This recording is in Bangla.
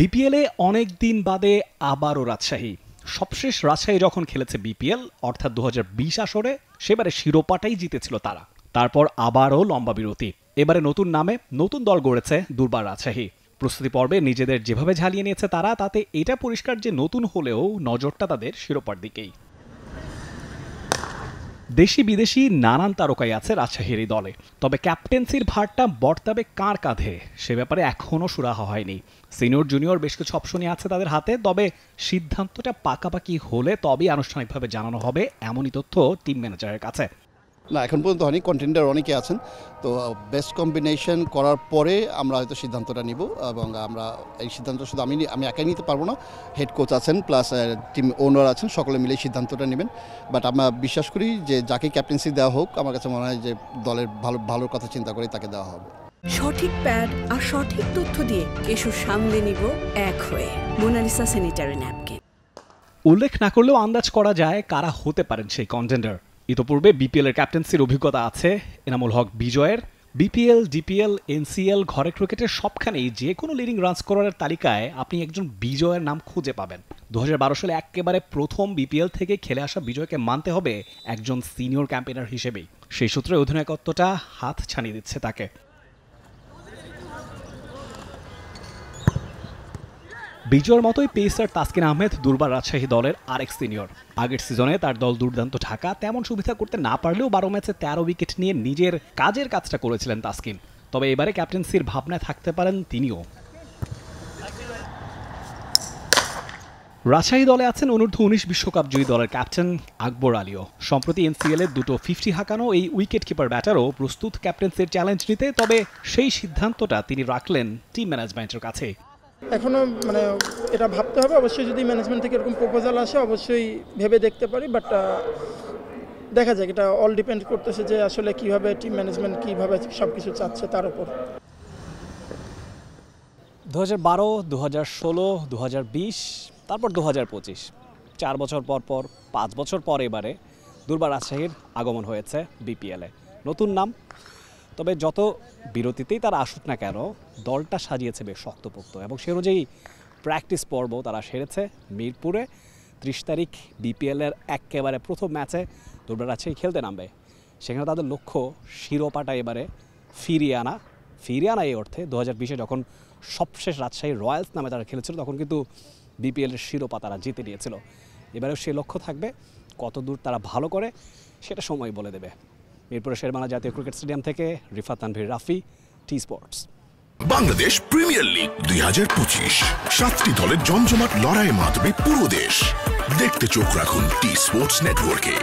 বিপিএলে অনেক দিন বাদে আবারও রাজশাহী। সবশেষ রাজশাহী যখন খেলেছে বিপিএল অর্থাৎ 2020 আসরে, সেবারে শিরোপাটাই জিতেছিল তারা। তারপর আবারও লম্বা বিরতি। এবারে নতুন নামে নতুন দল গড়েছে দুর্বার রাজশাহী। প্রস্তুতি পর্বে নিজেদের যেভাবে ঝালিয়ে নিয়েছে তারা, তাতে এটা পরিষ্কার যে নতুন হলেও নজরটা তাদের শিরোপার দিকেই। দেশি বিদেশি নানান তারকাই আছে রাজশাহীর এই দলে, তবে ক্যাপ্টেন্সির ভারটা বর্তাবে কার কাঁধে সে ব্যাপারে এখনও সুরাহা হয়নি। সিনিয়র জুনিয়র বেশ কিছু অপশনই আছে তাদের হাতে, তবে সিদ্ধান্তটা পাকাপাকি হলে তবেই আনুষ্ঠানিকভাবে জানানো হবে, এমনই তথ্য টিম ম্যানেজারের কাছে। না, এখন পর্যন্ত হয়নি। কন্টেন্ডার অনেকে আছেন, তো বেস্ট কম্বিনেশন করার পরে আমরা হয়তো সিদ্ধান্তটা নিব। এবং আমরা এই সিদ্ধান্ত শুধু আমি একাই নিতে পারবো না, হেড কোচ আছেন প্লাস টিম ওনার আছেন, সকলে মিলে সিদ্ধান্তটা নেবেন। বাট আমরা বিশ্বাস করি যে যাকে ক্যাপ্টেন্সি দেওয়া হোক, আমার কাছে মনে হয় যে দলের ভালোর কথা চিন্তা করে তাকে দেওয়া হবে। সঠিক প্যাড আর সঠিক তথ্য দিয়ে এসব সামলে নিব এক হয়ে। Monalisa sanitary napkin. উল্লেখ না করলেও আন্দাজ করা যায় কারা হতে পারেন সেই কন্টেন্ডার। ইতোপূর্বে বিপিএল এর ক্যাপ্টেন্সির অভিজ্ঞতা আছে এনামুল হক বিজয়ের। বিপিএল, ডিপিএল, এনসিএল, ঘরে ক্রিকেটের সবখানেই যে কোনো লিডিং রান স্কোরারের তালিকায় আপনি একজন বিজয়ের নাম খুঁজে পাবেন। 2012 সালে একেবারে প্রথম বিপিএল থেকে খেলে আসা বিজয়কে মানতে হবে একজন সিনিয়র ক্যাম্পেনার হিসেবেই। সেই সূত্রে অধিনায়কত্বটা হাত ছানিয়ে দিচ্ছে তাকে। বিজয়ের মতোই পেসার তাসকিন আহমেদ দুর্বার রাজশাহী দলের আরেক সিনিয়র। আগের সিজনে তার দল দুর্দান্ত ঢাকা তেমন সুবিধা করতে না পারলেও 12 ম্যাচে 13 উইকেট নিয়ে নিজের কাজের কাজটা করেছিলেন তাসকিন। তবে এবারে ক্যাপ্টেন্সির ভাবনায় থাকতে পারেন তিনিও। রাজশাহী দলে আছেন অনূর্ধ্ব-19 বিশ্বকাপ জয়ী দলের ক্যাপ্টেন আকবর আলীও। সম্প্রতি এনসিএল এর দুটো 50 হাঁকানো এই উইকেট কিপার ব্যাটারও প্রস্তুত ক্যাপ্টেন্সির চ্যালেঞ্জ নিতে, তবে সেই সিদ্ধান্তটা তিনি রাখলেন টিম ম্যানেজমেন্টের কাছে। এখনো এটা ভাবতে হবে, অবশ্যই যদি ম্যানেজমেন্ট থেকে এরকম প্রপোজাল আসে অবশ্যই ভেবে দেখতে পারি। বাট দেখা যাক, এটা অল ডিপেন্ড করতেছে যে আসলে কিভাবে টিম ম্যানেজমেন্ট কিভাবে সবকিছু চাচ্ছে তার উপর। 2012, 2016, 2020, তারপর 2025, 4 বছর পর 5 বছর পর এবারে দুর্বার রাজশাহীর আগমন হয়েছে বিপিএলে। নতুন নাম, তবে যত বিরতিতেই তারা আসুক না কেন দলটা সাজিয়েছে বেশ শক্তপোক্ত, এবং সে অনুযায়ী প্র্যাকটিস পর্ব তারা সেরেছে মিরপুরে। 30 তারিখ বিপিএলের একেবারে প্রথম ম্যাচে দুর্বার রাজশাহী খেলতে নামবে। সেখানে তাদের লক্ষ্য শিরোপাটা এবারে ফিরিয়ে আনা এই অর্থে 2020-এ যখন সবশেষ রাজশাহী রয়্যালস নামে তারা খেলেছিল তখন কিন্তু বিপিএলের শিরোপা তারা জিতে নিয়েছিল। এবারেও সেই লক্ষ্য থাকবে, কত দূর তারা ভালো করে সেটা সময় বলে দেবে। মিরপুরের শেরেবাংলা জাতীয় ক্রিকেট স্টেডিয়াম থেকে Rifat Tanvir Rafi, T Sports. Bangladesh premier league 2025, 7টি দলের জমজমাট লড়াইয়ে মাতবে পুরো দেশ। দেখতে চোখ রাখুন টি স্পোর্টস নেটওয়ার্কে।